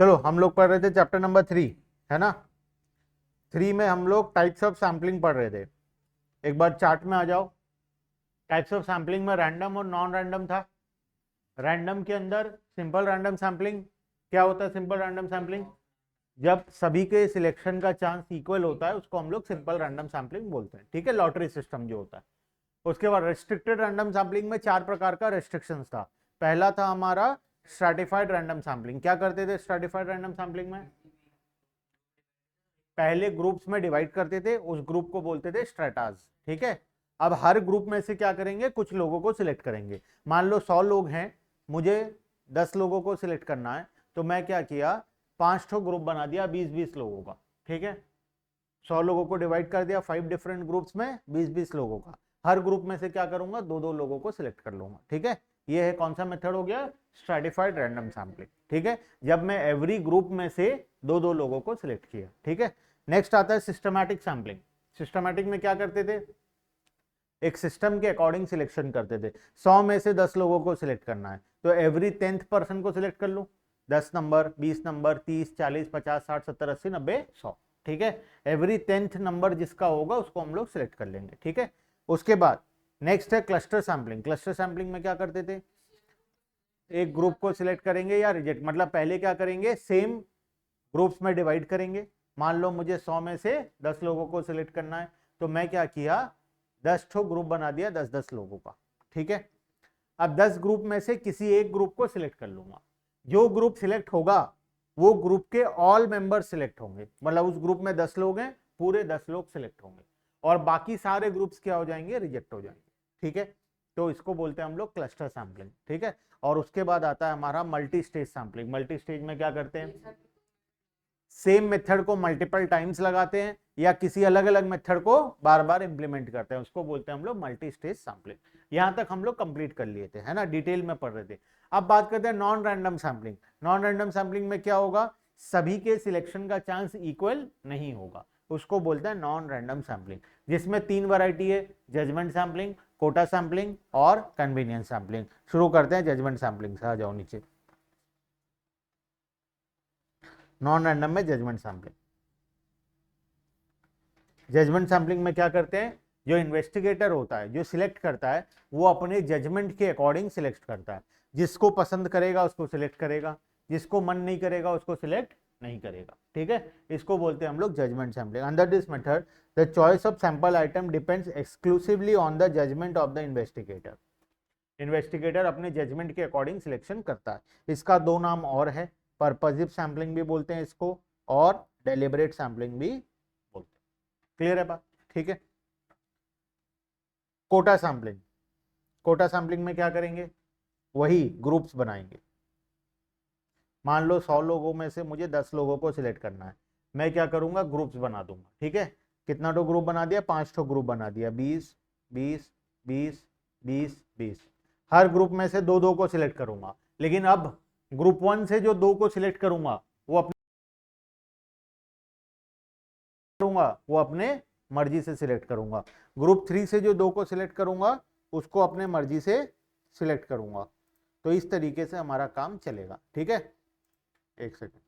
चलो हम लोग पढ़ रहे थे चैप्टर नंबर 3, है ना। 3 में हम लोग टाइप्स ऑफ सैम्पलिंग पढ़ रहे थे। एक बार चार्ट में आ जाओ। टाइप्स ऑफ सैम्पलिंग में रैंडम और नॉन रैंडम था। रैंडम के अंदर सिंपल रैंडम सैम्पलिंग। क्या होता है सिंपल रैंडम सैम्पलिंग? जब सभी के सिलेक्शन का चांस इक्वल होता है उसको हम लोग सिंपल रैंडम सैम्पलिंग बोलते हैं, ठीक है, लॉटरी सिस्टम जो होता है। उसके बाद रेस्ट्रिक्टेड रैंडम सैम्पलिंग में 4 प्रकार का रेस्ट्रिक्शंस था। पहला था हमारा स्ट्रैटिफाइड रैंडम सैम्पलिंग। क्या करते थे स्ट्रैटिफाइड रैंडम सैम्पलिंग में? पहले ग्रुप्स में डिवाइड करते थे, उस ग्रुप को बोलते थे स्ट्रेटाज, ठीक है। अब हर ग्रुप में से क्या करेंगे, कुछ लोगों को सिलेक्ट करेंगे। मान लो 100 लोग हैं, मुझे 10 लोगों को सिलेक्ट करना है, तो मैं क्या किया, 5 ठो ग्रुप बना दिया 20-20 लोगों का, ठीक है। 100 लोगों को डिवाइड कर दिया 5 डिफरेंट ग्रुप्स में, 20-20 लोगों का। हर ग्रुप में से क्या करूंगा, 2-2 लोगों को सिलेक्ट कर लूंगा, ठीक है। ये है कौन सा मेथड हो गया, स्ट्रैटिफाइड रैंडम सैम्पलिंग, ठीक है। जब मैं एवरी ग्रुप में से 2-2 लोगों को सिलेक्ट किया, ठीक है। नेक्स्ट आता है सिस्टमैटिक सैम्पलिंग। सिस्टमैटिक में क्या करते थे, एक सिस्टम के अकॉर्डिंग सिलेक्शन करते थे। 100 में से 10 लोगों को सिलेक्ट करना है, तो एवरी 10th पर्सन को सिलेक्ट कर लूं। 10 नंबर, 20 नंबर, 30, 40, 50, 60, 70, 80, 90, 100, ठीक है। एवरी 10th नंबर जिसका होगा उसको हम लोग सिलेक्ट कर लेंगे, ठीक है। उसके बाद नेक्स्ट है क्लस्टर सैम्पलिंग। क्लस्टर सैम्पलिंग में क्या करते थे, एक ग्रुप को सिलेक्ट करेंगे या रिजेक्ट, मतलब पहले क्या करेंगे, सेम ग्रुप्स में डिवाइड करेंगे। मान लो मुझे 100 में से 10 लोगों को सिलेक्ट करना है, तो मैं क्या किया, 10 ठो ग्रुप बना दिया 10-10 लोगों का, ठीक है। अब 10 ग्रुप में से किसी एक ग्रुप को सिलेक्ट कर लूंगा। जो ग्रुप सिलेक्ट होगा वो ग्रुप के ऑल मेंबर सिलेक्ट होंगे, मतलब उस ग्रुप में 10 लोग हैं, पूरे 10 लोग सिलेक्ट होंगे, और बाकी सारे ग्रुप्स क्या हो जाएंगे, रिजेक्ट हो जाएंगे, ठीक है। तो इसको बोलते हैं हम लोग क्लस्टर सैम्पलिंग, ठीक है। और उसके बाद आता है हमारा multi stage sampling. Multi stage में क्या करते हैं, सेम मेथड को मल्टीपल टाइम्स लगाते हैं या किसी अलग अलग मेथड को बार बार इंप्लीमेंट करते हैं, उसको बोलते हैं हम लोग मल्टी स्टेज सैम्पलिंग। यहां तक हम लोग कंप्लीट कर लिए थे, है ना, डिटेल में पढ़ रहे थे। अब बात करते हैं non random sampling. Non random sampling में क्या होगा, सभी के सिलेक्शन का चांस इक्वल नहीं होगा, उसको बोलते हैं नॉन रैंडम सैम्पलिंग, जिसमें 3 वैरायटी है, जजमेंट सैम्पलिंग, कोटा सैम्पलिंग और कन्वीनियंस सैम्पलिंग। शुरू करते हैं जजमेंट सैम्पलिंग से, आ जाओ नीचे। नॉन रैंडम में जजमेंट सैम्पलिंग। जजमेंट सैम्पलिंग में क्या करते हैं, जो इन्वेस्टिगेटर होता है, जो सिलेक्ट करता है, वो अपने जजमेंट के अकॉर्डिंग सिलेक्ट करता है। जिसको पसंद करेगा उसको सिलेक्ट करेगा, जिसको मन नहीं करेगा उसको सिलेक्ट नहीं करेगा, ठीक है। इसको बोलते हैं हम लोग judgement sampling. Under this method the choice of sample item depends exclusively on the judgement of the investigator. Investigator अपने जजमेंट के अकॉर्डिंग सिलेक्शन करता है। इसका 2 नाम और है, पर्पसिव सैम्पलिंग भी बोलते हैं इसको, और डेलिबरेट सैम्पलिंग भी बोलते हैं। क्लियर है बात, ठीक है। कोटा सैम्पलिंग। कोटा सैम्पलिंग में क्या करेंगे, वही ग्रुप्स बनाएंगे। मान लो 100 लोगों में से मुझे 10 लोगों को सिलेक्ट करना है, मैं क्या करूंगा, ग्रुप्स बना दूंगा, ठीक है। कितना टो ग्रुप बना दिया, 5 ठो ग्रुप बना दिया, 20 20 20 20 20। हर ग्रुप में से 2-2 को सिलेक्ट करूंगा, लेकिन अब ग्रुप 1 से जो 2 को सिलेक्ट करूंगा वो अपने मर्जी से सिलेक्ट करूंगा। ग्रुप 3 से जो 2 को सिलेक्ट करूंगा उसको अपने मर्जी से सिलेक्ट करूंगा। तो इस तरीके से हमारा काम चलेगा, ठीक है। एक सेकंड,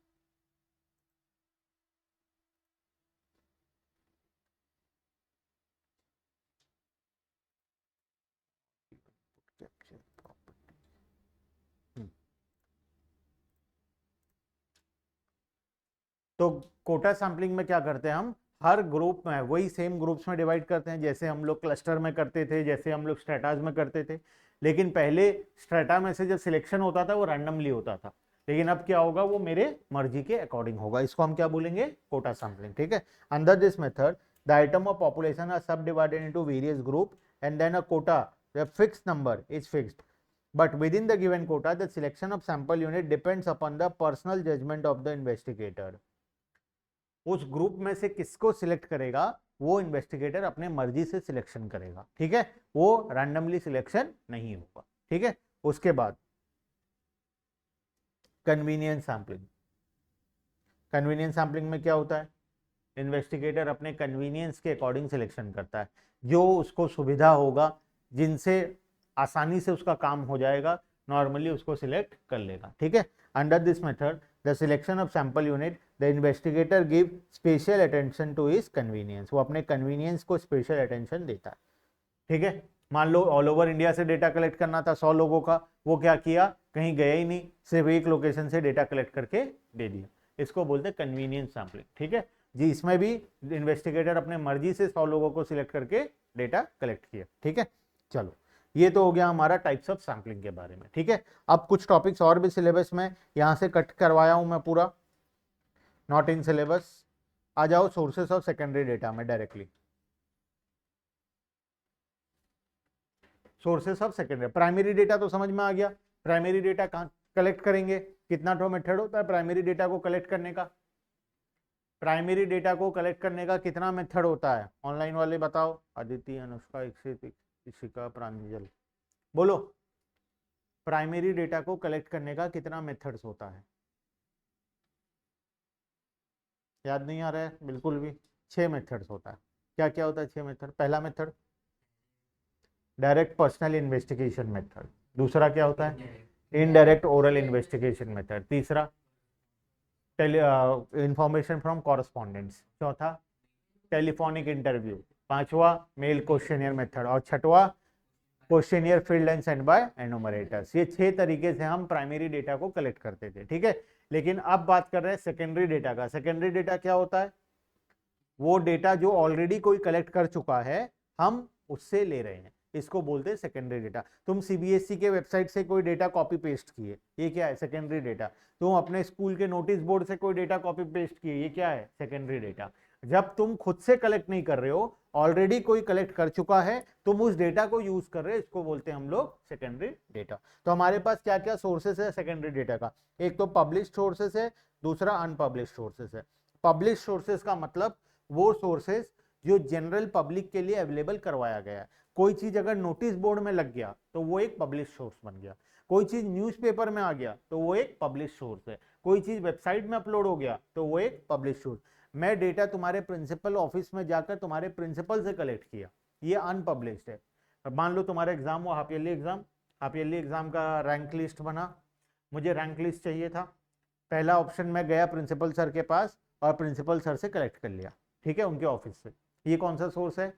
तो कोटा सैम्पलिंग में क्या करते हैं, हम हर ग्रुप में वही सेम ग्रुप्स में डिवाइड करते हैं, जैसे हम लोग क्लस्टर में करते थे, जैसे हम लोग स्ट्रेटाज में करते थे। लेकिन पहले स्ट्रेटा में से जब सिलेक्शन होता था वो रैंडमली होता था, लेकिन अब क्या होगा, वो मेरे मर्जी के अकॉर्डिंग होगा। इसको हम क्या बोलेंगे, कोटा सैम्पलिंग, ठीक है। Under this method the item of population are subdivided into various group and then a quota, the fixed number is fixed, but within the given quota the selection of sample unit depends upon the personal judgment of the investigator. उस group में से किसको select करेगा, वो investigator अपने मर्जी से selection करेगा, ठीक है, वो रैंडमली सिलेक्शन नहीं होगा, ठीक है। उसके बाद कन्वीनियंस सैम्पलिंग। कन्वीनियंस सैम्पलिंग में क्या होता है, इन्वेस्टिगेटर अपने कन्वीनियंस के अकॉर्डिंग सिलेक्शन करता है, जो उसको सुविधा होगा, जिनसे आसानी से उसका काम हो जाएगा, नॉर्मली उसको सिलेक्ट कर लेगा, ठीक है। Under this method the selection of sample unit the investigator give special attention to his convenience, वो अपने कन्वीनियंस को स्पेशल अटेंशन देता है। ठीक है, मान लो ऑल ओवर इंडिया से डेटा कलेक्ट करना था 100 लोगों का, वो क्या किया, कहीं गया ही नहीं, सिर्फ एक लोकेशन से डेटा कलेक्ट करके दे दिया, इसको बोलते हैं कन्वीनियंस सैम्पलिंग। ठीक है जी, इसमें भी इन्वेस्टिगेटर अपने मर्जी से 100 लोगों को सिलेक्ट करके डेटा कलेक्ट किया। ठीक है, चलो ये तो हो गया हमारा टाइप्स ऑफ सैम्पलिंग के बारे में। ठीक है, अब कुछ टॉपिक्स और भी सिलेबस में यहां से कट करवाया हूं मैं पूरा, नॉट इन सिलेबस। आ जाओ सोर्सेस ऑफ सेकेंडरी डेटा में directly. Sources of secondary, primary data तो समझ में आ गया, प्राइमरी डेटा कहाँ कलेक्ट करेंगे, कितना तो मेथड होता है प्राइमरी डेटा को कलेक्ट करने का, प्राइमरी डेटा को कलेक्ट करने का कितना मेथड होता है, ऑनलाइन वाले बताओ, अदिति, अनुष्का, इशिका, प्रांजल, बोलो प्राइमरी डेटा को कलेक्ट करने का कितना मेथड्स होता है, याद नहीं आ रहा है बिल्कुल भी, 6 मेथड्स होता है। क्या क्या होता है 6 मेथड? पहला method direct personal investigation method, दूसरा क्या होता है इनडायरेक्ट ओरल इन्वेस्टिगेशन मेथड, तीसरा इंफॉर्मेशन फ्रॉम कॉरेस्पॉन्डेंट्स, चौथा टेलीफोनिक इंटरव्यू, पांचवा मेल क्वेश्चनियर मेथड, और छठवा questionnaire filled and send by enumerators. ये 6 तरीके से हम प्राइमरी डेटा को कलेक्ट करते थे। ठीक है, लेकिन अब बात कर रहे हैं सेकेंडरी डेटा का। सेकेंडरी डेटा क्या होता है? वो डेटा जो ऑलरेडी कोई कलेक्ट कर चुका है, हम उससे ले रहे हैं, इसको बोलते हैं सेकेंडरी डेटा। तुम सीबीएसई के वेबसाइट से कोई डेटा कॉपी पेस्ट किए, ये क्या है? Secondary data. तुम अपने स्कूल के नोटिस बोर्ड से कोई डेटा कॉपी पेस्ट किए, ये क्या है? Secondary data. जब तुम खुद से कलेक्ट नहीं कर रहे हो, ऑलरेडी कोई कलेक्ट कर चुका है, तुम उस डेटा को यूज कर रहे हो, इसको बोलते हैं हम लोग सेकेंडरी डेटा। तो हमारे पास क्या क्या सोर्सेस है सेकेंडरी डेटा का? एक तो पब्लिश सोर्सेस है, दूसरा अनपब्लिश सोर्सेस है। पब्लिश सोर्सेस का मतलब वो सोर्सेस जो जनरल पब्लिक के लिए अवेलेबल करवाया गया है। कोई चीज अगर नोटिस बोर्ड में लग गया तो वो एक पब्लिश सोर्स बन गया, कोई चीज न्यूज़पेपर में आ गया तो वो एक पब्लिश सोर्स है, कोई चीज वेबसाइट में अपलोड हो गया तो वो एक पब्लिश सोर्स। मैं डेटा तुम्हारे प्रिंसिपल ऑफिस में जाकर तुम्हारे प्रिंसिपल से कलेक्ट किया, ये अनपब्लिश्ड है। मान लो तुम्हारा एग्जाम हुआ हाफ ईयरली एग्जाम का रैंक लिस्ट बना, मुझे रैंक लिस्ट चाहिए था। पहला ऑप्शन मैं गया प्रिंसिपल सर के पास और प्रिंसिपल सर से कलेक्ट कर लिया, ठीक है, उनके ऑफिस से। ये कौन सा सोर्स है?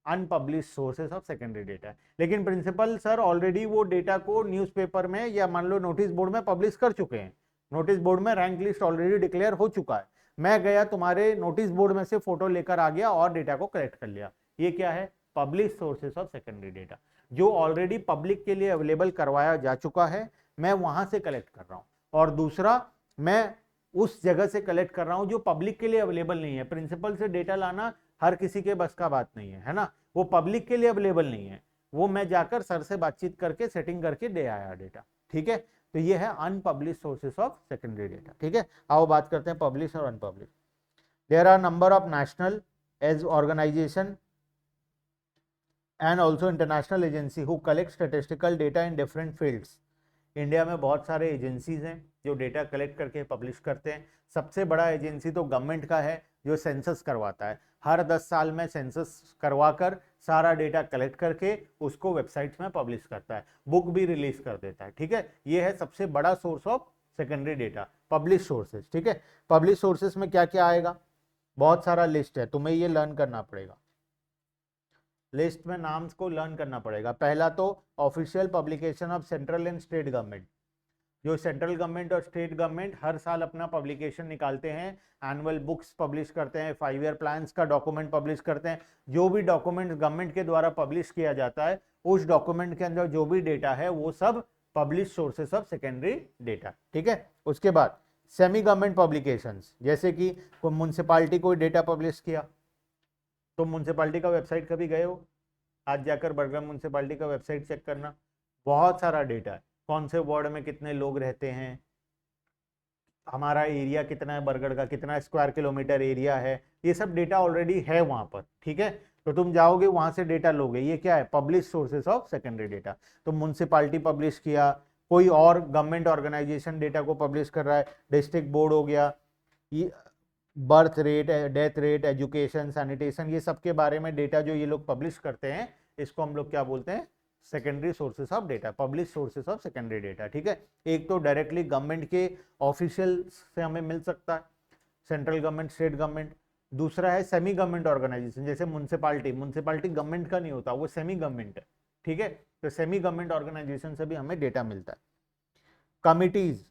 Unpublish sources of secondary data. लेकिन प्रिंसिपल सर ऑलरेडी वो डेटा को न्यूज़पेपर में या मान लो नोटिस बोर्ड में पब्लिश कर चुके हैं, नोटिस बोर्ड में रैंक लिस्ट ऑलरेडी डिक्लेयर हो चुका है। मैं गया तुम्हारे नोटिस बोर्ड में से फोटो लेकर आ गया और डेटा को कलेक्ट कर लिया, ये क्या है? Publish sources of secondary data, जो ऑलरेडी पब्लिक के लिए अवेलेबल करवाया जा चुका है, मैं वहां से कलेक्ट कर रहा हूं। और दूसरा, मैं उस जगह से कलेक्ट कर रहा हूं जो पब्लिक के लिए अवेलेबल नहीं है। प्रिंसिपल से डेटा लाना हर किसी के बस का बात नहीं है ना, वो पब्लिक के लिए अवेलेबल नहीं है, वो मैं जाकर सर से बातचीत करके सेटिंग करके दे आया डेटा। ठीक है, तो ये है unpublish sources of secondary data. ठीक है, आओ बात करते हैं पब्लिश और unpublish. There are number of national as organization and also international agency who collect statistical data in different fields. India में बहुत सारे एजेंसीज हैं जो डेटा कलेक्ट करके पब्लिश करते हैं। सबसे बड़ा एजेंसी तो गवर्नमेंट का है जो सेंसस करवाता है, हर 10 साल में सेंसस करवाकर सारा डेटा कलेक्ट करके उसको वेबसाइट्स में पब्लिश करता है, बुक भी रिलीज कर देता है। ठीक है, ये है सबसे बड़ा source of secondary data, publish sources. ठीक है, पब्लिश सोर्सेज में क्या क्या आएगा? बहुत सारा लिस्ट है, तुम्हें ये लर्न करना पड़ेगा, लिस्ट में नाम को लर्न करना पड़ेगा। पहला तो official publication of central and state government, जो सेंट्रल गवर्नमेंट और स्टेट गवर्नमेंट हर साल अपना पब्लिकेशन निकालते हैं, एनुअल बुक्स पब्लिश करते हैं, 5 ईयर प्लान्स का डॉक्यूमेंट पब्लिश करते हैं। जो भी डॉक्यूमेंट गवर्नमेंट के द्वारा पब्लिश किया जाता है, उस डॉक्यूमेंट के अंदर जो भी डेटा है वो सब publish sources of secondary data. ठीक है, उसके बाद सेमी गवर्नमेंट पब्लिकेशंस, जैसे कि कोई म्यूनसिपालिटी कोई डेटा पब्लिश किया, तो म्यूनसिपालिटी का वेबसाइट कभी गए हो? आज जाकर बड़गांव म्यूनसिपालिटी का वेबसाइट चेक करना, बहुत सारा डेटा है, कौन से वार्ड में कितने लोग रहते हैं, हमारा एरिया कितना है, बरगढ़ का कितना स्क्वायर किलोमीटर एरिया है, ये सब डेटा ऑलरेडी है वहां पर। ठीक है, तो तुम जाओगे वहां से डेटा लोगे, ये क्या है? Publish sources of secondary data. तो म्यूनसिपालिटी पब्लिश किया, कोई और गवर्नमेंट ऑर्गेनाइजेशन डेटा को पब्लिश कर रहा है, डिस्ट्रिक्ट बोर्ड हो गया, birth rate, death rate, education, sanitation, ये सब के बारे में डेटा जो ये लोग पब्लिश करते हैं, इसको हम लोग क्या बोलते हैं? Secondary sources of data, publish sources of secondary data. ठीक है, एक तो डायरेक्टली गवर्नमेंट के ऑफिशियल से हमें मिल सकता है, सेंट्रल गवर्नमेंट, स्टेट गवर्नमेंट। दूसरा है सेमी गवर्नमेंट ऑर्गेनाइजेशन, जैसे म्युनिसिपालिटी, म्युनिसिपालिटी गवर्नमेंट का नहीं होता, वो सेमी गवर्नमेंट है। ठीक है, तो सेमी गवर्नमेंट ऑर्गेनाइजेशन से भी हमें डेटा मिलता है। कमिटीज,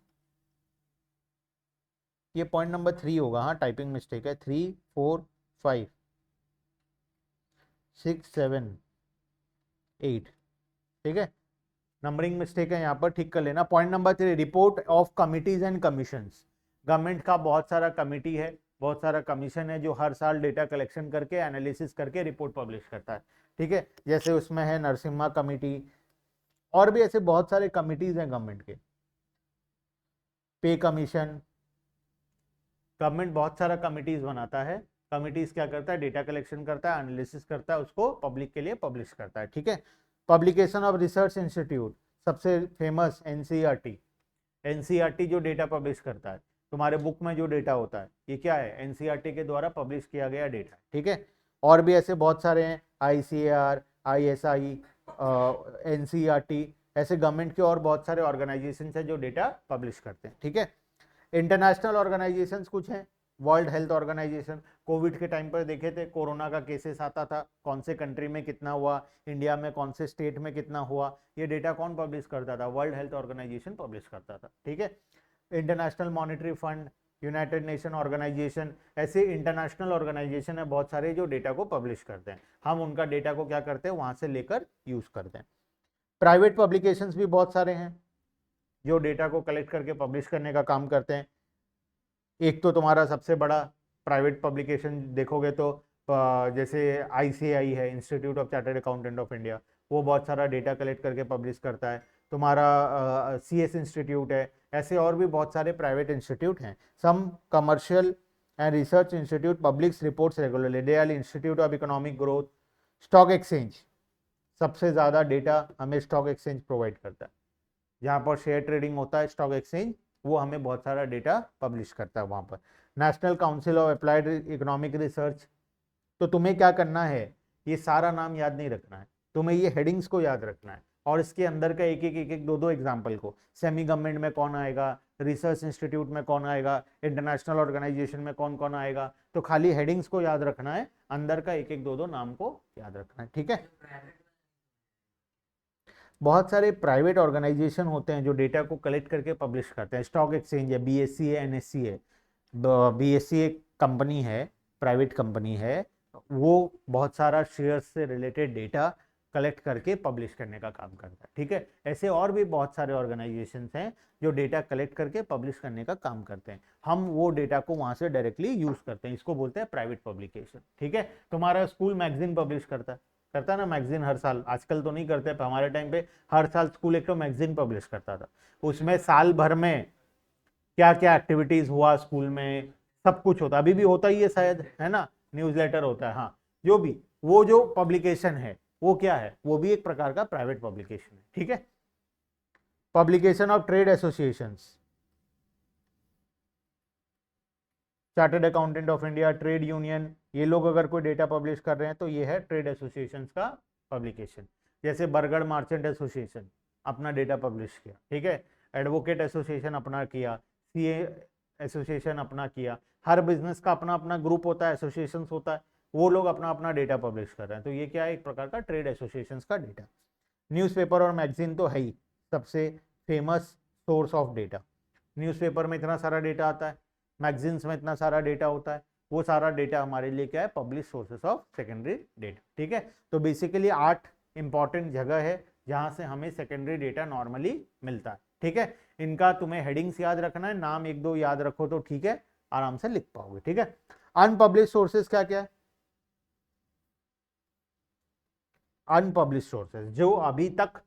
ये पॉइंट नंबर 3 होगा, हाँ टाइपिंग मिस्टेक है, 3 4 5 6 7 8, ठीक है, नंबरिंग मिस्टेक है यहाँ पर, ठीक कर लेना। Point number 3, report of committees and commissions. Government का बहुत सारा कमिटी है, बहुत सारा कमीशन है जो हर साल डेटा कलेक्शन करके एनालिसिस करके रिपोर्ट पब्लिश करता है। ठीक है, जैसे उसमें है नरसिम्हा कमिटी, और भी ऐसे बहुत सारे कमिटीज हैं गवर्नमेंट के। पे कमीशन, गवर्नमेंट बहुत सारा कमिटीज बनाता है, कमिटीज क्या करता है, डेटा कलेक्शन करता है, एनालिसिस करता है, उसको पब्लिक के लिए पब्लिश करता है। ठीक है, पब्लिकेशन ऑफ रिसर्च इंस्टीट्यूट, सबसे फेमस एनसीईआरटी, एनसीईआरटी जो डेटा पब्लिश करता है, तुम्हारे बुक में जो डेटा होता है ये क्या है, एनसीईआरटी के द्वारा पब्लिश किया गया डेटा। ठीक है, और भी ऐसे बहुत सारे हैं, आईसीएआर, आईएसआई, एनसीईआरटी, ऐसे गवर्नमेंट के और बहुत सारे ऑर्गेनाइजेशन है जो डेटा पब्लिश करते हैं। ठीक है, इंटरनेशनल ऑर्गेनाइजेशंस कुछ हैं, वर्ल्ड हेल्थ ऑर्गेनाइजेशन, कोविड के टाइम पर देखे थे, कोरोना का केसेस आता था, कौन से कंट्री में कितना हुआ, इंडिया में कौन से स्टेट में कितना हुआ, ये डेटा कौन पब्लिश करता था, वर्ल्ड हेल्थ ऑर्गेनाइजेशन पब्लिश करता था। ठीक है, International Monetary Fund, United Nation Organization, ऐसे इंटरनेशनल ऑर्गेनाइजेशन है बहुत सारे जो डेटा को पब्लिश करते हैं, हम उनका डेटा को क्या करते हैं, वहां से लेकर यूज करते हैं। प्राइवेट पब्लिकेशंस भी बहुत सारे हैं जो डेटा को कलेक्ट करके पब्लिश करने का काम करते हैं। एक तो तुम्हारा सबसे बड़ा प्राइवेट पब्लिकेशन देखोगे तो जैसे आईसीएआई है, institute of chartered accountant of India, वो बहुत सारा डेटा कलेक्ट करके पब्लिश करता है। तुम्हारा सीएस इंस्टीट्यूट है, ऐसे और भी बहुत सारे प्राइवेट इंस्टीट्यूट हैं। Some commercial and research institute publish reports regularly, they are institute of economic growth. Stock exchange, सबसे ज़्यादा डेटा हमें स्टॉक एक्सचेंज प्रोवाइड करता है, जहाँ पर शेयर ट्रेडिंग होता है स्टॉक एक्सचेंज, वो हमें बहुत सारा डेटा पब्लिश करता है वहाँ पर। National council of applied economic research. तो तुम्हें क्या करना है, ये सारा नाम याद नहीं रखना है, तुम्हें ये हेडिंग्स को याद रखना है, और इसके अंदर का एक दो एग्जाम्पल को, सेमी गवर्नमेंट में कौन आएगा, रिसर्च इंस्टीट्यूट में कौन आएगा, इंटरनेशनल ऑर्गेनाइजेशन में कौन कौन आएगा, तो खाली हेडिंग्स को याद रखना है, अंदर का एक दो नाम को याद रखना है। ठीक है, बहुत सारे प्राइवेट ऑर्गेनाइजेशन होते हैं जो डेटा को कलेक्ट करके पब्लिश करते हैं। स्टॉक एक्सचेंज है, बीएससी है, एनएससी है। बीएससी एक कंपनी है, प्राइवेट कंपनी है, वो बहुत सारा शेयर से रिलेटेड डेटा कलेक्ट करके पब्लिश करने का काम करता है। ठीक है, ऐसे और भी बहुत सारे ऑर्गेनाइजेशंस हैं जो डेटा कलेक्ट करके पब्लिश करने का काम करते हैं, हम वो डेटा को वहां से डायरेक्टली यूज करते हैं, इसको बोलते हैं प्राइवेट पब्लिकेशन। ठीक है, तुम्हारा स्कूल मैगजीन पब्लिश करता है ना मैगजीन हर साल, आजकल तो नहीं करते, पर हमारे टाइम पे हर साल स्कूल एक तो मैगजीन पब्लिश करता था, उसमें साल भर में क्या क्या एक्टिविटीज हुआ स्कूल में सब कुछ होता, अभी भी होता ही है शायद, है ना, न्यूज़लेटर होता है, हाँ जो भी, वो जो पब्लिकेशन है वो क्या है, वो भी एक प्रकार का प्राइवेट पब्लिकेशन है। ठीक है, publication of trade associations, chartered accountant of India, trade union, ये लोग अगर कोई डेटा पब्लिश कर रहे हैं तो ये है ट्रेड एसोसिएशंस का पब्लिकेशन। जैसे बरगढ़ मार्चेंट एसोसिएशन अपना डेटा पब्लिश किया, ठीक है, एडवोकेट एसोसिएशन अपना किया, सीए एसोसिएशन अपना किया, हर बिजनेस का अपना अपना ग्रुप होता है, एसोसिएशन होता है, वो लोग अपना अपना डेटा पब्लिश कर रहे हैं, तो ये क्या है, एक प्रकार का ट्रेड एसोसिएशन का डेटा। न्यूज़पेपर और मैगजीन तो है ही सबसे famous source of data, newspaper में इतना सारा डेटा आता है, मैगजीन्स में इतना सारा डेटा होता है, वो सारा डेटा हमारे लिए क्या है, publish sources of secondary data. ठीक है, तो बेसिकली 8 इंपॉर्टेंट जगह है जहां से हमें सेकेंडरी डेटा नॉर्मली मिलता है। ठीक है, इनका तुम्हें हेडिंग्स याद रखना है, नाम एक दो याद रखो तो ठीक है, आराम से लिख पाओगे। ठीक है, अनपब्लिश सोर्सेस क्या क्या है, अनपब्लिश सोर्सेज जो अभी तक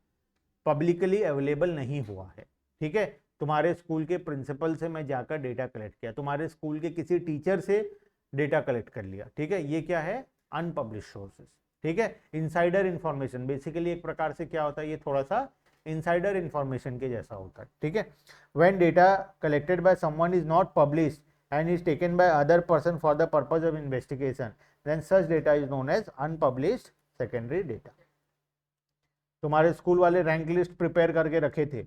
पब्लिकली अवेलेबल नहीं हुआ है। ठीक है, तुम्हारे स्कूल के प्रिंसिपल से मैं जाकर डेटा कलेक्ट किया, तुम्हारे स्कूल के किसी टीचर से डेटा कलेक्ट कर लिया, ठीक है, ये क्या है, अनपब्लिश सोर्सेज। ठीक है, इनसाइडर इंफॉर्मेशन, बेसिकली एक प्रकार से क्या होता है, ये थोड़ा सा इनसाइडर इंफॉर्मेशन के जैसा होता है। ठीक है, when data collected by someone is not published and is taken by other person for the purpose of investigation, then such data is known as unpublished secondary data. तुम्हारे स्कूल वाले rank list prepare करके रखे थे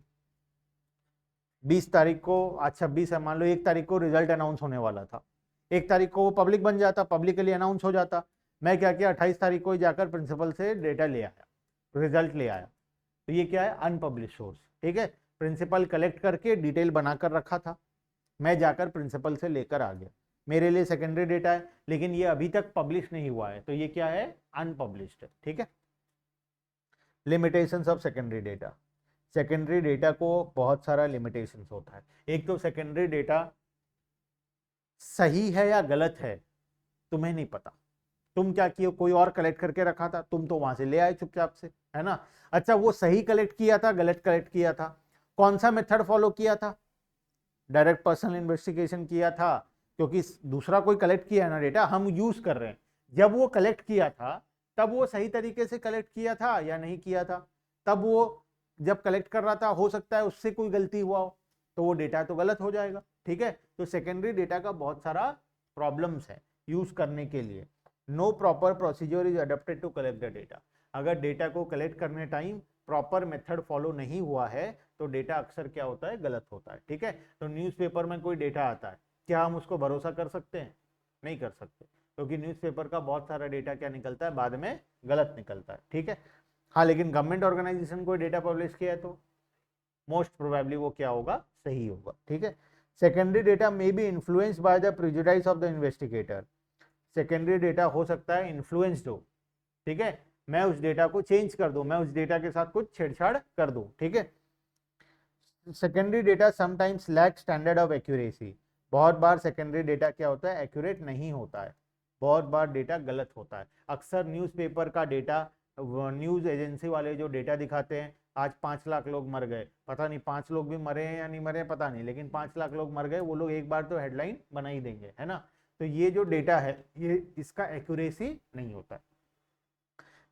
20 तारीख को, आज 26 है, मान लो 1 तारीख को रिजल्ट अनाउंस होने वाला था, 1 तारीख को वो पब्लिक बन जाता, पब्लिकली अनाउंस हो जाता। मैं क्या किया, 28 तारीख को ही जाकर प्रिंसिपल से डेटा ले आया, रिजल्ट ले आया। तो ये क्या है, अनपब्लिश सोर्स, ठीक है। प्रिंसिपल कलेक्ट करके डिटेल बनाकर रखा था, मैं जाकर प्रिंसिपल से लेकर आ गया, मेरे लिए सेकेंडरी डेटा है, लेकिन ये अभी तक पब्लिश नहीं हुआ है, तो ये क्या है, अनपब्लिश्ड है, ठीक है। Limitations of secondary data, secondary data को बहुत सारा लिमिटेशंस होता है। एक तो सेकेंडरी डेटा सही है या गलत है तुम्हें नहीं पता, तुम क्या किए, कोई और कलेक्ट करके रखा था, तुम तो वहां से ले आए चुपचाप से, है ना। अच्छा, वो सही कलेक्ट किया था, गलत कलेक्ट किया था, कौन सा मेथड फॉलो किया था, डायरेक्ट पर्सनल इन्वेस्टिगेशन किया था, क्योंकि दूसरा कोई कलेक्ट किया है ना डेटा, हम यूज कर रहे हैं। जब वो कलेक्ट किया था तब वो सही तरीके से कलेक्ट किया था या नहीं किया था, तब वो जब कलेक्ट कर रहा था हो सकता है उससे कोई गलती हुआ हो, तो वो डेटा तो गलत हो जाएगा, ठीक है। तो सेकेंडरी डेटा का बहुत सारा प्रॉब्लम्स है यूज करने के लिए। No proper procedure is adopted to collect the data, अगर डेटा को कलेक्ट करने टाइम प्रॉपर मेथड फॉलो नहीं हुआ है तो डेटा अक्सर क्या होता है, गलत होता है, ठीक है। तो न्यूज़पेपर में कोई डेटा आता है, क्या हम उसको भरोसा कर सकते हैं, नहीं कर सकते, क्योंकि न्यूज़पेपर का बहुत सारा डेटा क्या निकलता है, बाद में गलत निकलता है, ठीक है। हाँ, लेकिन गवर्नमेंट ऑर्गेनाइजेशन कोई डेटा पब्लिश किया है तो मोस्ट प्रोबेबली वो क्या होगा, सही होगा, ठीक है। Secondary data may be influenced by the prejudice of the investigator, secondary data हो सकता है इन्फ्लुएंस्ड हो, ठीक है, मैं उस डेटा को चेंज कर दूं, मैं उस डेटा के साथ कुछ छेड़छाड़ कर दूं, ठीक है। Secondary data sometimes lack standard of accuracy, बहुत बार सेकेंडरी डेटा क्या होता है, एक्यूरेट नहीं होता है, बहुत बार डेटा गलत होता है। अक्सर न्यूज़पेपर का डेटा, न्यूज़ एजेंसी वाले जो डेटा दिखाते हैं, आज 5 लाख लोग मर गए, पता नहीं 5 लोग भी मरे हैं या नहीं मरे हैं पता नहीं, लेकिन 5 लाख लोग मर गए, वो लोग एक बार तो हेडलाइन बना ही देंगे, है ना। तो ये जो डेटा है ये इसका एक्यूरेसी नहीं होता है।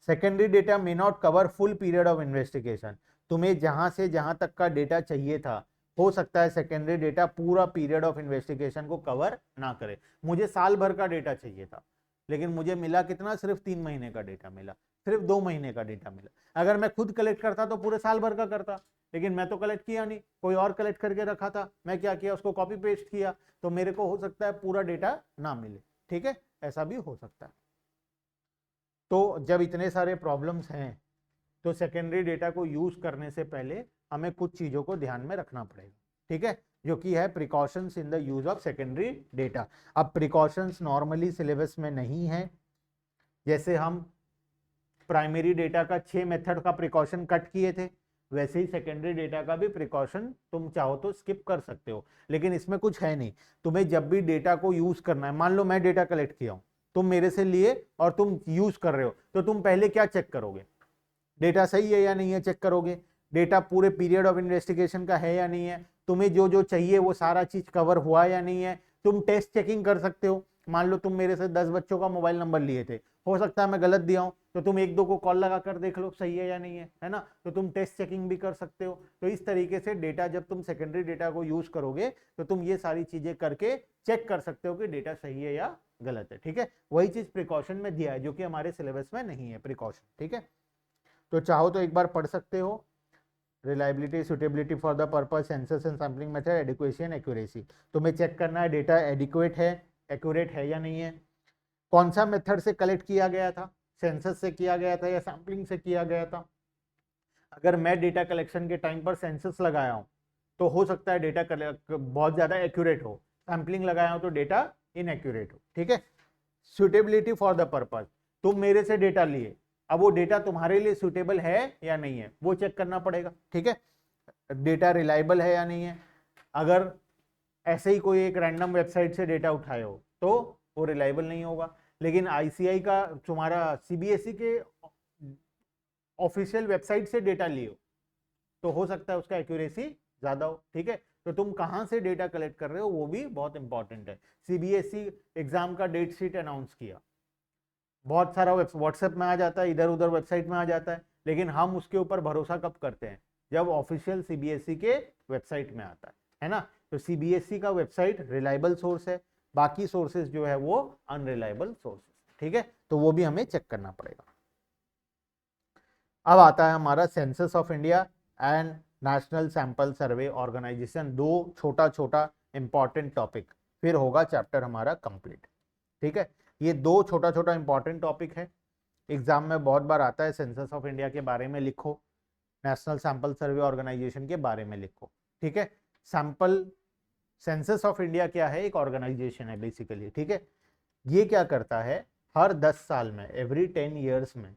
Secondary data may not cover full period of investigation, तुम्हें जहां से जहां तक का डेटा चाहिए था, हो सकता है सेकेंडरी डेटा पूरा पीरियड ऑफ इन्वेस्टिगेशन को कवर ना करे। मुझे साल भर का डेटा चाहिए था, लेकिन मुझे मिला कितना, सिर्फ 3 महीने का डेटा मिला, सिर्फ 2 महीने का डेटा मिला। अगर मैं खुद कलेक्ट करता तो पूरे साल भर का करता, लेकिन मैं तो कलेक्ट किया नहीं, कोई और कलेक्ट करके रखा था, मैं क्या किया, उसको कॉपी पेस्ट किया, तो मेरे को हो सकता है पूरा डेटा ना मिले, ठीक है, ऐसा भी हो सकता है। तो जब इतने सारे प्रॉब्लम्स हैं तो सेकेंडरी डेटा को यूज करने से पहले हमें कुछ चीजों को ध्यान में रखना पड़ेगा, ठीक है, जो कि है precautions in the use of secondary data. अब प्रिकॉशंस नॉर्मली सिलेबस में नहीं है, जैसे हम प्राइमरी डेटा का 6 मेथड का प्रिकॉशन कट किए थे, वैसे ही सेकेंडरी डेटा का भी प्रिकॉशन तुम चाहो तो स्किप कर सकते हो, लेकिन इसमें कुछ है नहीं। तुम्हें जब भी डेटा को यूज करना है, मान लो मैं डेटा कलेक्ट किया हूं, तुम मेरे से लिए और तुम यूज कर रहे हो, तो तुम पहले क्या चेक करोगे, डेटा सही है या नहीं है, चेक करोगे, डेटा पूरे पीरियड ऑफ इन्वेस्टिगेशन का है या नहीं है, तुम्हें जो जो चाहिए वो सारा चीज कवर हुआ या नहीं है। तुम टेस्ट चेकिंग कर सकते हो, मान लो तुम मेरे से 10 बच्चों का मोबाइल नंबर लिए थे, हो सकता है मैं गलत दिया हूं, तो तुम 1-2 को कॉल लगा कर देख लो सही है या नहीं है ना, तो तुम टेस्ट चेकिंग भी कर सकते हो। तो इस तरीके से डेटा, जब तुम सेकेंडरी डेटा को यूज करोगे तो तुम ये सारी चीजें करके चेक कर सकते हो कि डेटा सही है या गलत है, ठीक है। वही चीज प्रिकॉशन में दिया है जो कि हमारे सिलेबस में नहीं है, प्रिकॉशन, ठीक है। तो चाहो तो एक बार पढ़ सकते हो, reliability, suitability for the purpose, census and sampling method, adequacy and accuracy. तुम्हें चेक करना है डेटा एडिक्वेट है, एक्यूरेट है या नहीं है, कौन सा मेथड से कलेक्ट किया गया था, सेंसस से किया गया था या सैम्पलिंग से किया गया था। अगर मैं डेटा कलेक्शन के टाइम पर सेंसस लगाया हूं तो हो सकता है डेटा बहुत ज्यादा एक्यूरेट हो, सैम्पलिंग लगाया हूं तो डेटा इनएक्यूरेट हो, ठीक है। सुटेबिलिटी फॉर द पर्पस, तुम मेरे से डेटा लिए, अब वो डेटा तुम्हारे लिए सुटेबल है या नहीं है वो चेक करना पड़ेगा, ठीक है। डेटा रिलायबल है या नहीं है, अगर ऐसे ही कोई एक रैंडम वेबसाइट से डेटा उठाए हो तो वो रिलायबल नहीं होगा, लेकिन आईसीआई का, तुम्हारा सीबीएसई के ऑफिशियल वेबसाइट से डेटा लियो तो हो सकता है उसका एक्यूरेसी ज्यादा हो, ठीक है। तो तुम कहां से डेटा कलेक्ट कर रहे हो वो भी बहुत इंपॉर्टेंट है। सीबीएसई एग्जाम का डेट शीट अनाउंस किया, बहुत सारा व्हाट्सएप में आ जाता है, इधर उधर वेबसाइट में आ जाता है, लेकिन हम उसके ऊपर भरोसा कब करते हैं, जब ऑफिशियल सीबीएसई के वेबसाइट में आता है ना। तो सीबीएसई का वेबसाइट रिलायबल सोर्स है, बाकी सोर्सेज जो है वो अनरिलायबल सोर्सेज, ठीक है, तो वो भी हमें चेक करना पड़ेगा। अब आता है हमारा Census of India and National Sample Survey Organization, दो छोटा छोटा इंपॉर्टेंट टॉपिक, फिर होगा चैप्टर हमारा कंप्लीट। ठीक है, ये दो छोटा छोटा इंपॉर्टेंट टॉपिक है, एग्जाम में बहुत बार आता है। सेंसस ऑफ इंडिया के बारे में लिखो, नेशनल सैंपल सर्वे ऑर्गेनाइजेशन के बारे में लिखो। ठीक है, सैंपल सेंसस ऑफ इंडिया क्या है, एक ऑर्गेनाइजेशन है बेसिकली। ठीक है, ये क्या करता है, हर 10 साल में, एवरी 10 ईयर्स में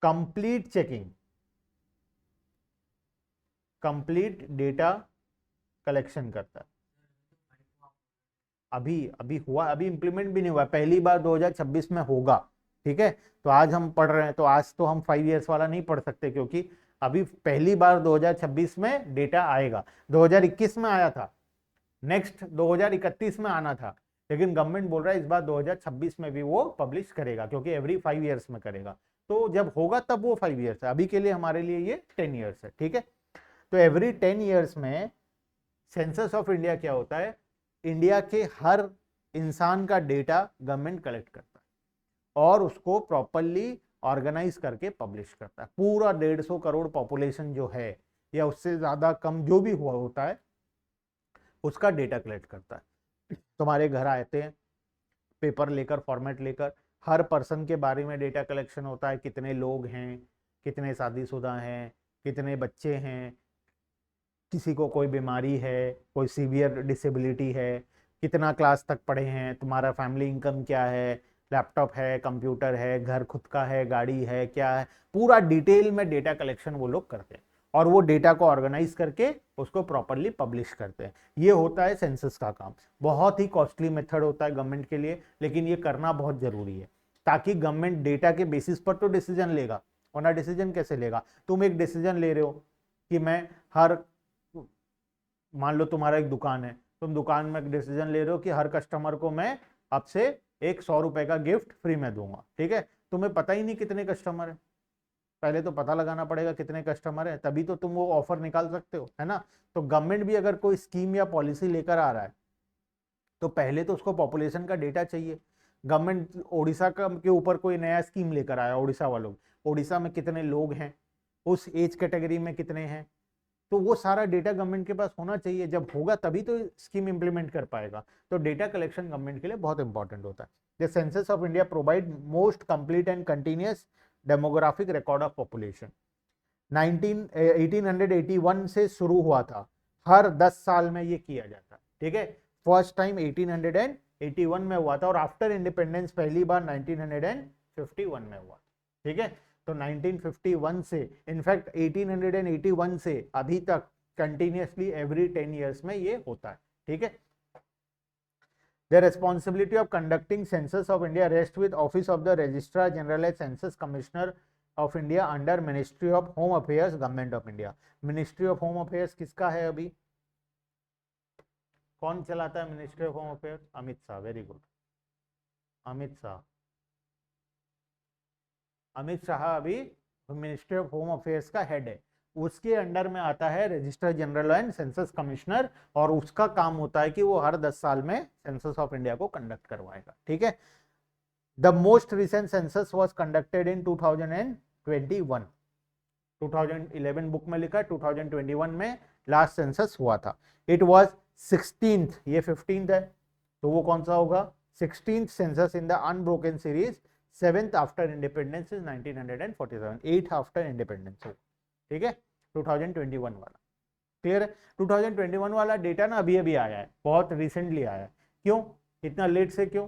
complete checking, complete data collection करता है। अभी अभी हुआ, अभी इंप्लीमेंट भी नहीं हुआ, पहली बार 2026 में होगा। ठीक है, तो आज हम पढ़ रहे हैं, तो आज तो हम 5 ईयर्स वाला नहीं पढ़ सकते, क्योंकि अभी पहली बार 2026 में डेटा आएगा। 2021 में आया था, नेक्स्ट 2031 में आना था, लेकिन गवर्नमेंट बोल रहा है इस बार 2026 में भी वो पब्लिश करेगा, क्योंकि एवरी 5 ईयर्स में करेगा। तो जब होगा तब वो 5 ईयर्स है, अभी के लिए हमारे लिए ये 10 ईयर्स है। ठीक है, तो एवरी 10 ईयर्स में सेंसस ऑफ इंडिया क्या होता है, इंडिया के हर इंसान का डेटा गवर्नमेंट कलेक्ट करता है और उसको प्रॉपरली ऑर्गेनाइज करके पब्लिश करता है। पूरा 150 करोड़ पॉपुलेशन जो है, या उससे ज्यादा कम जो भी हुआ होता है, उसका डेटा कलेक्ट करता है। तुम्हारे घर आते हैं पेपर लेकर, फॉर्मेट लेकर, हर पर्सन के बारे में डेटा कलेक्शन होता है, कितने लोग हैं, कितने शादीशुदा हैं, कितने बच्चे हैं, किसी को कोई बीमारी है, कोई सीवियर डिसेबिलिटी है, कितना क्लास तक पढ़े हैं, तुम्हारा फैमिली इनकम क्या है, लैपटॉप है, कंप्यूटर है, घर खुद का है, गाड़ी है, क्या है, पूरा डिटेल में डेटा कलेक्शन वो लोग करते हैं और वो डेटा को ऑर्गेनाइज करके उसको प्रॉपरली पब्लिश करते हैं। ये होता है सेंसस का काम। बहुत ही कॉस्टली मेथड होता है गवर्नमेंट के लिए, लेकिन ये करना बहुत जरूरी है, ताकि गवर्नमेंट डेटा के बेसिस पर तो डिसीजन लेगा, वरना डिसीजन कैसे लेगा। तुम एक डिसीजन ले रहे हो कि मैं हर, मान लो तुम्हारा एक दुकान है, तुम दुकान में एक डिसीजन ले रहे हो कि हर कस्टमर को मैं आपसे एक 100 रुपए का गिफ्ट फ्री में दूंगा। ठीक है, तुम्हें पता ही नहीं कितने कस्टमर है, पहले तो पता लगाना पड़ेगा कितने कस्टमर है, तभी तो तुम वो ऑफर निकाल सकते हो, है ना। तो गवर्नमेंट भी अगर कोई स्कीम या पॉलिसी लेकर आ रहा है, तो पहले तो उसको पॉपुलेशन का डेटा चाहिए। गवर्नमेंट ओडिशा का के ऊपर कोई नया स्कीम लेकर आया, ओडिशा वालों, ओडिशा में कितने लोग हैं, उस एज कैटेगरी में कितने हैं, तो वो सारा डेटा गवर्नमेंट के पास होना चाहिए। जब होगा तभी तो स्कीम इंप्लीमेंट कर पाएगा। तो डेटा कलेक्शन गवर्नमेंट के लिए बहुत इंपॉर्टेंट होता है। The census of India provide most complete and continuous demographic record of population. 1881 से शुरू हुआ था, हर 10 साल में ये किया जाता है। ठीक है, फर्स्ट टाइम 1881 में हुआ था और आफ्टर इंडिपेंडेंस पहली बार 1951 में हुआ। ठीक है, तो 1951 से, इनफैक्ट 1881 से अभी तक कंटिन्यूअसली एवरी 10 ईयर्स में ये होता है। ठीक है, The responsibility of conducting census of India rests with Office of the Registrar General as Census Commissioner of India under Ministry of Home Affairs, Government of India। Ministry of Home Affairs किसका है अभी, कौन चलाता है ministry of home affairs? Amit Shah. Very good, Amit Shah. Amit Shah अभी ministry of home affairs का head है। उसके अंडर में आता है registrar general and census commissioner, और उसका काम होता है कि वो हर 10 साल में सेंसस ऑफ इंडिया को कंडक्ट करवाएगा। ठीक है, the most recent census was conducted in 2021। 2011 book में लिखा है, 2021 में लास्ट सेंसस हुआ था। इट वाज 16th, ये 15th है, तो वो कौन सा होगा, 16th census in the unbroken series, 7th after independence is 1947, 8th after independence. ठीक है, 2021 वाला क्लियर है। 2021 वाला डेटा ना अभी अभी आया है, बहुत रिसेंटली आया है। क्यों इतना लेट से, क्यों?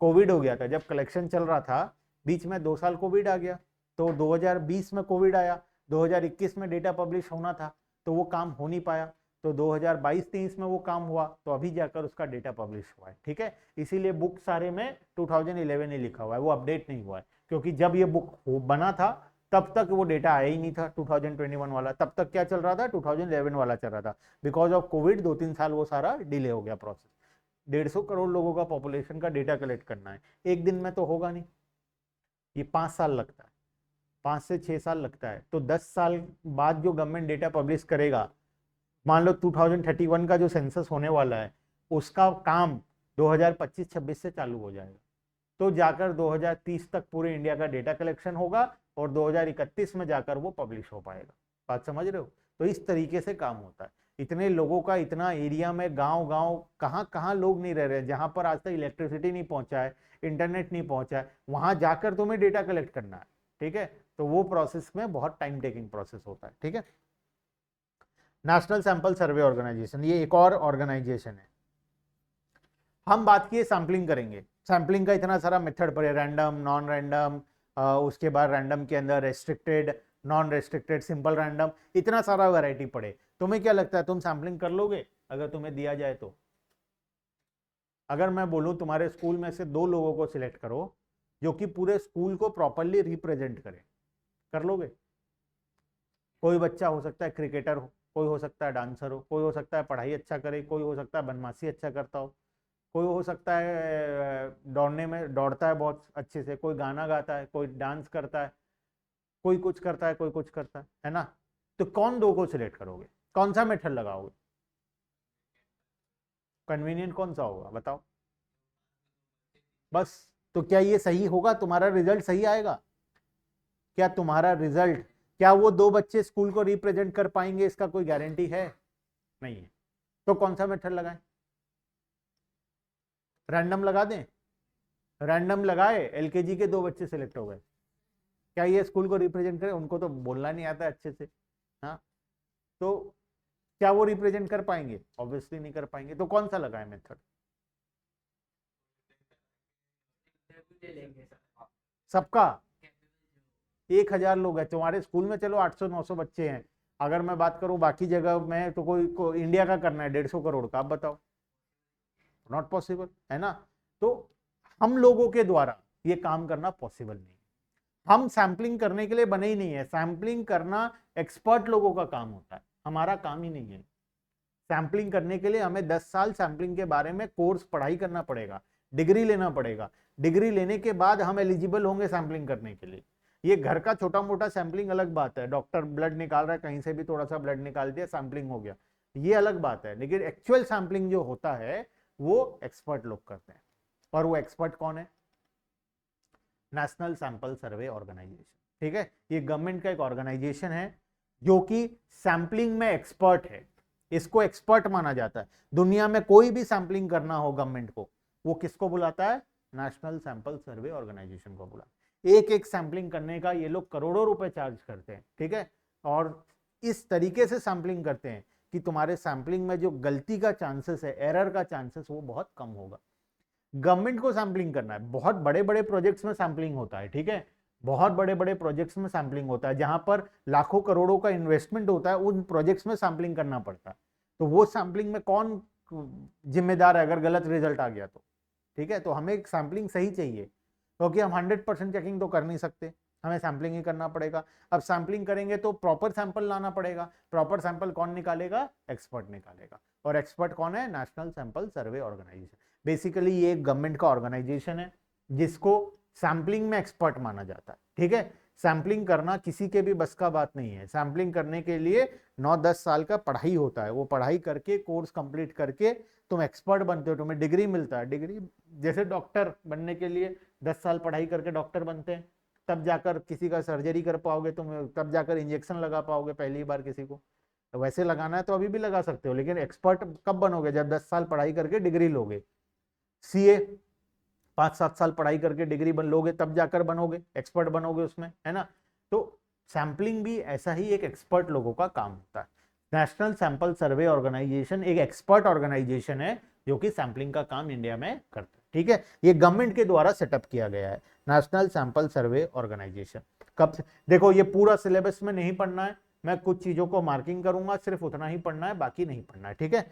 कोविड हो गया था, जब कलेक्शन चल रहा था बीच में 2 साल कोविड आ गया, तो 2020 में कोविड आया, 2021 में डेटा पब्लिश होना था, तो वो काम हो नहीं पाया, तो 2022-23 में वो काम हुआ, तो अभी जाकर उसका डेटा पब्लिश हुआ है। ठीक है, इसीलिए बुक सारे में 2011 ही लिखा हुआ है, वो अपडेट नहीं हुआ है, क्योंकि जब ये बुक बना था तब तक वो डेटा आया ही नहीं था 2021 वाला। तब तक क्या चल रहा था, 2011 वाला चल रहा था। बिकॉज ऑफ कोविड 2-3 साल वो सारा डिले हो गया प्रोसेस। 150 करोड़ लोगों का पॉपुलेशन का डेटा कलेक्ट करना है, एक दिन में तो होगा नहीं, ये 5 साल लगता है, 5 से 6 साल लगता है। तो 10 साल बाद जो गवर्नमेंट डेटा पब्लिश करेगा, मान लो 2031 का जो सेंसस होने वाला है, उसका काम 2025-26 से चालू हो जाएगा, तो जाकर 2030 तक पूरे इंडिया का डेटा कलेक्शन होगा और 2031 में जाकर वो पब्लिश हो पाएगा। बात समझ रहे हो? तो इस तरीके से काम होता है। इतने लोगों का, इतना एरिया में, गांव गांव कहाँ कहाँ लोग नहीं रह रहे, जहां पर आज तक इलेक्ट्रिसिटी नहीं पहुंचा है, इंटरनेट नहीं पहुंचा है, वहां जाकर तुम्हें डेटा कलेक्ट करना है। ठीक है, तो वो प्रोसेस में बहुत टाइम टेकिंग प्रोसेस होता है। ठीक है, नेशनल सैंपल सर्वे ऑर्गेनाइजेशन ये एक और ऑर्गेनाइजेशन है। हम बात किए सैंपलिंग करेंगे, सैंपलिंग का इतना सारा मेथड पड़े, रैंडम, नॉन रैंडम, उसके बाद रैंडम के अंदर restricted, non restricted, simple random, इतना सारा वैरायटी पड़े। तुम्हें क्या लगता है तुम सैंपलिंग कर लोगे अगर तुम्हें दिया जाए तो? अगर मैं बोलूं तुम्हारे स्कूल में से 2 लोगों को सिलेक्ट करो जो कि पूरे स्कूल को प्रॉपरली रिप्रेजेंट करें, कर लोगे? कोई बच्चा हो सकता है क्रिकेटर हो, कोई हो सकता है डांसर हो, कोई हो सकता है पढ़ाई अच्छा करे, कोई हो सकता है बदमाशी अच्छा करता हो, कोई हो सकता है दौड़ने में दौड़ता है बहुत अच्छे से, कोई गाना गाता है, कोई डांस करता है, कोई कुछ करता है, कोई कुछ करता है ना? तो कौन 2 को सिलेक्ट करोगे? कौन सा मेथड लगाओगे? कन्वीनियंट कौन सा होगा बताओ? बस। तो क्या ये सही होगा? तुम्हारा रिजल्ट सही आएगा क्या? तुम्हारा रिजल्ट, क्या वो 2 बच्चे स्कूल को रिप्रेजेंट कर पाएंगे? इसका कोई गारंटी है? नहीं है। तो कौन सा मेथड लगाएं? रैंडम लगा दें? रैंडम लगाए, एलकेजी के 2 बच्चे सिलेक्ट हो गए, क्या ये स्कूल को रिप्रेजेंट करें? उनको तो बोलना नहीं आता अच्छे से। हाँ, तो क्या वो रिप्रेजेंट कर पाएंगे? ऑब्वियसली नहीं कर पाएंगे। तो कौन सा लगाए मेथड? सबका? 1000 लोग हैं तुम्हारे स्कूल में, चलो 800-900 बच्चे हैं। अगर मैं बात करूं बाकी जगह में तो कोई इंडिया का करना है 150 करोड़ का, आप बताओ। नॉट पॉसिबल है ना? तो हम लोगों के द्वारा ये काम करना पॉसिबल नहीं। हम सैंपलिंग करने के लिए बने ही नहीं है। सैंपलिंग करना एक्सपर्ट लोगों का काम होता है, हमारा काम ही नहीं है। सैंपलिंग करने के लिए हमें 10 साल सैंपलिंग के बारे में कोर्स पढ़ाई करना पड़ेगा, डिग्री लेना पड़ेगा। डिग्री लेने के बाद हम एलिजिबल होंगे सैंपलिंग करने के लिए। ये घर का छोटा मोटा सैंपलिंग अलग बात है, डॉक्टर ब्लड निकाल रहा है, कहीं से भी थोड़ा सा ब्लड निकाल दिया, सैंपलिंग हो गया, ये अलग बात है। लेकिन एक्चुअल सैंपलिंग जो होता है वो एक्सपर्ट लोग करते हैं। और वो एक्सपर्ट कौन है? National Sample Survey Organization. ठीक है, ये गवर्नमेंट का एक ऑर्गेनाइजेशन है जो कि सैंपलिंग में एक्सपर्ट है। इसको एक्सपर्ट माना जाता है। दुनिया में कोई भी सैंपलिंग करना हो गवर्नमेंट को, वो किसको बुलाता है? नेशनल सैंपल सर्वे ऑर्गेनाइजेशन को बुलाता है। एक एक सैंपलिंग करने का ये लोग करोड़ों रुपए चार्ज करते हैं। ठीक है, और इस तरीके से सैंपलिंग करते हैं कि तुम्हारे सैंपलिंग में जो गलती का चांसेस है, एरर का चांसेस, वो बहुत कम होगा। गवर्नमेंट को सैंपलिंग करना है, बहुत बड़े बड़े प्रोजेक्ट्स में सैंपलिंग होता है। ठीक है, बहुत बड़े बड़े प्रोजेक्ट्स में सैंपलिंग होता है, जहां पर लाखों करोड़ों का इन्वेस्टमेंट होता है, उन प्रोजेक्ट्स में सैंपलिंग करना पड़ता है। तो वो सैंपलिंग में कौन जिम्मेदार है अगर गलत रिजल्ट आ गया तो? ठीक है, तो हमें एक सैंपलिंग सही चाहिए, क्योंकि हम 100% चेकिंग तो कर नहीं सकते, हमें सैंपलिंग ही करना पड़ेगा। अब सैंपलिंग करेंगे तो प्रॉपर सैंपल लाना पड़ेगा। प्रॉपर सैंपल कौन निकालेगा? एक्सपर्ट निकालेगा। और एक्सपर्ट कौन है? National Sample Survey Organization. Basically ये एक गवर्नमेंट का ऑर्गेनाइजेशन है जिसको सैंपलिंग में एक्सपर्ट माना जाता है। ठीक है, सैंपलिंग करना किसी के भी बस का बात नहीं है। सैंपलिंग करने के लिए 9-10 साल का पढ़ाई होता है, वो पढ़ाई करके, कोर्स कंप्लीट करके तुम एक्सपर्ट बनते हो, तुम्हें डिग्री मिलता है। डिग्री जैसे डॉक्टर बनने के लिए 10 साल पढ़ाई करके डॉक्टर बनते हैं, तब जाकर किसी का सर्जरी कर पाओगे तुम, तब जाकर इंजेक्शन लगा पाओगे पहली बार किसी को। तो वैसे लगाना है तो अभी भी लगा सकते हो, लेकिन एक्सपर्ट कब बनोगे? जब 10 साल पढ़ाई करके डिग्री लोगे। सीए 5-7 साल पढ़ाई करके डिग्री बन लोगे, तब जाकर बनोगे, एक्सपर्ट बनोगे उसमें, है ना? तो सैंपलिंग भी ऐसा ही एक एक्सपर्ट लोगों का काम होता है। नेशनल सैंपल सर्वे ऑर्गेनाइजेशन एक एक्सपर्ट ऑर्गेनाइजेशन है जो कि सैंपलिंग का काम इंडिया में करता है। ठीक है, ये गवर्नमेंट के द्वारा सेटअप किया गया है, नेशनल सैंपल सर्वे ऑर्गेनाइजेशन। कब से? देखो ये पूरा सिलेबस में नहीं पढ़ना है, मैं कुछ चीजों को मार्किंग करूंगा, सिर्फ उतना ही पढ़ना है, बाकी नहीं पढ़ना है। ठीक है,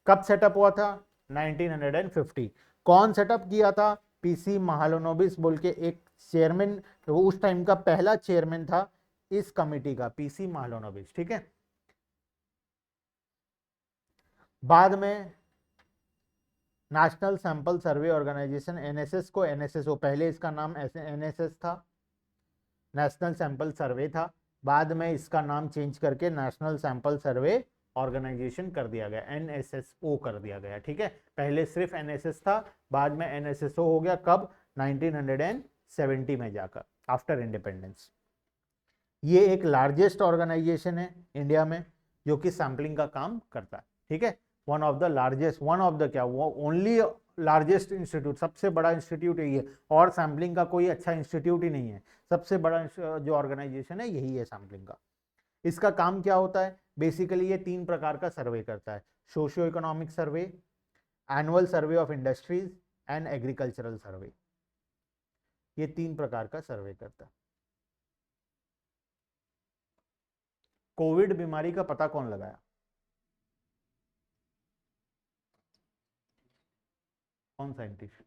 कब सेटअप हुआ था? 1950। कौन सेटअप किया था? पीसी महालनोबिस बोल के एक चेयरमैन, वो उस टाइम का पहला चेयरमैन था इस कमेटी का, पीसी महालनोबिस। ठीक है, बाद में National Sample Survey Organization, NSS को एनएसएसओ, पहले इसका नाम एनएसएस था, नेशनल सैंपल सर्वे था, बाद में इसका नाम चेंज करके नेशनल सैंपल सर्वे ऑर्गेनाइजेशन कर दिया गया, एनएसएसओ कर दिया गया। ठीक है, पहले सिर्फ एनएसएस था, बाद में एनएसएसओ हो गया। कब? 1970 में जाकर, आफ्टर इंडिपेंडेंस। ये एक लार्जेस्ट ऑर्गेनाइजेशन है इंडिया में जो कि सैम्पलिंग का काम करता है, ठीक है। One of the largest, one of the क्या, वो ओनली लार्जेस्ट इंस्टीट्यूट, सबसे बड़ा इंस्टीट्यूट है ये, और सैम्पलिंग का कोई अच्छा इंस्टीट्यूट ही नहीं है, सबसे बड़ा जो ऑर्गेनाइजेशन है यही है सैम्पलिंग का। इसका काम क्या होता है, बेसिकली ये 3 प्रकार का सर्वे करता है, socio economic survey, annual survey of industries and agricultural survey. ये 3 प्रकार का सर्वे करता है। कोविड बीमारी का पता कौन लगाया? कौन साइंटिस्ट?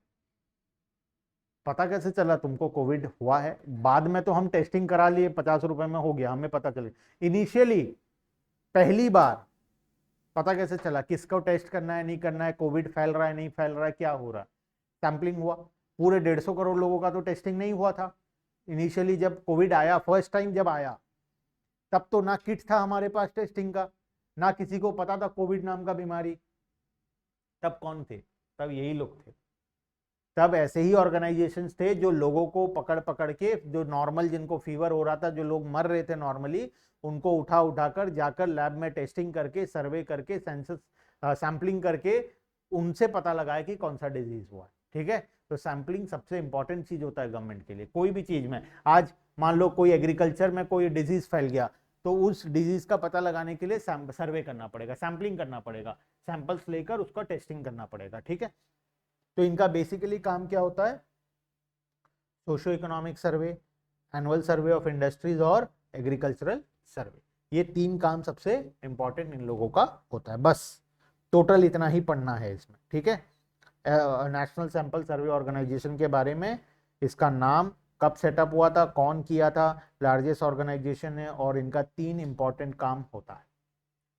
पता कैसे चला तुमको कोविड हुआ है? बाद में तो हम टेस्टिंग करा लिए, 50 रुपए में हो गया, हमें पता चले। इनिशियली पहली बार पता कैसे चला किसको टेस्ट करना है नहीं करना है, कोविड फैल रहा है नहीं फैल रहा है, क्या हो रहा है? सैंपलिंग हुआ। पूरे 150 करोड़ लोगों का तो टेस्टिंग नहीं हुआ था इनिशियली। जब कोविड आया फर्स्ट टाइम जब आया, तब तो ना किट था हमारे पास टेस्टिंग का, ना किसी को पता था कोविड नाम का बीमारी। तब कौन थे? तब यही लोग थे। तब ऐसे ही ऑर्गेनाइजेशंस थे जो लोगों को पकड़ पकड़ के, जो नॉर्मल जिनको फीवर हो रहा था, जो लोग मर रहे थे नॉर्मली, उनको उठा उठाकर जाकर लैब में टेस्टिंग करके, सर्वे करके, सेंसस सैंपलिंग करके उनसे पता लगाया कि कौन सा डिजीज हुआ है, ठीक है। तो सैंपलिंग सबसे इंपॉर्टेंट चीज होता है गवर्नमेंट के लिए, कोई भी चीज में। आज मान लो कोई एग्रीकल्चर में कोई डिजीज फैल गया, तो उस डिजीज का पता लगाने के लिए सर्वे करना पड़ेगा, सैंपलिंग करना पड़ेगा, सैंपल्स लेकर उसका टेस्टिंग करना पड़ेगा, ठीक है। तो इनका बेसिकली काम क्या होता है, socio economic survey, annual survey of industries और एग्रीकल्चरल सर्वे। ये 3 काम सबसे इंपॉर्टेंट इन लोगों का होता है। बस टोटल इतना ही पढ़ना है इसमें, ठीक है। नेशनल सैंपल सर्वे ऑर्गेनाइजेशन के बारे में, इसका नाम, कब सेटअप हुआ था, कौन किया था, लार्जेस्ट ऑर्गेनाइजेशन है, और इनका 3 इंपॉर्टेंट काम होता है।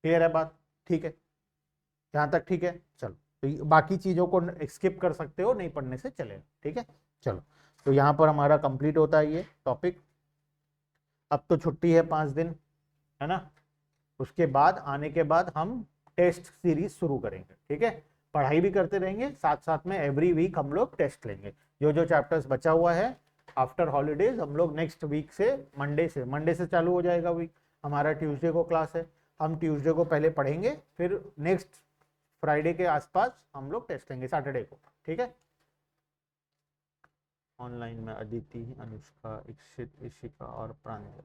क्लियर है बात? ठीक है, यहाँ तक ठीक है। चलो, तो बाकी चीजों को स्किप कर सकते हो, नहीं पढ़ने से चलेगा, ठीक है। चलो, तो यहाँ पर हमारा कंप्लीट होता है ये टॉपिक। अब तो छुट्टी है 5 दिन, है ना। उसके बाद आने के बाद हम टेस्ट सीरीज शुरू करेंगे, ठीक है। पढ़ाई भी करते रहेंगे, साथ साथ में एवरी वीक हम लोग टेस्ट लेंगे। जो जो चैप्टर्स बचा हुआ है आफ्टर हॉलीडेज, हम लोग नेक्स्ट वीक से मंडे से चालू हो जाएगा वीक। हमारा ट्यूसडे को क्लास है, हम ट्यूसडे को पहले पढ़ेंगे, फिर नेक्स्ट फ्राइडे के आसपास हम लोग टेस्ट लेंगे, सैटरडे को, ठीक है। ऑनलाइन में अदिति, अनुष्का, इक्षित, इशिका और प्रांजल।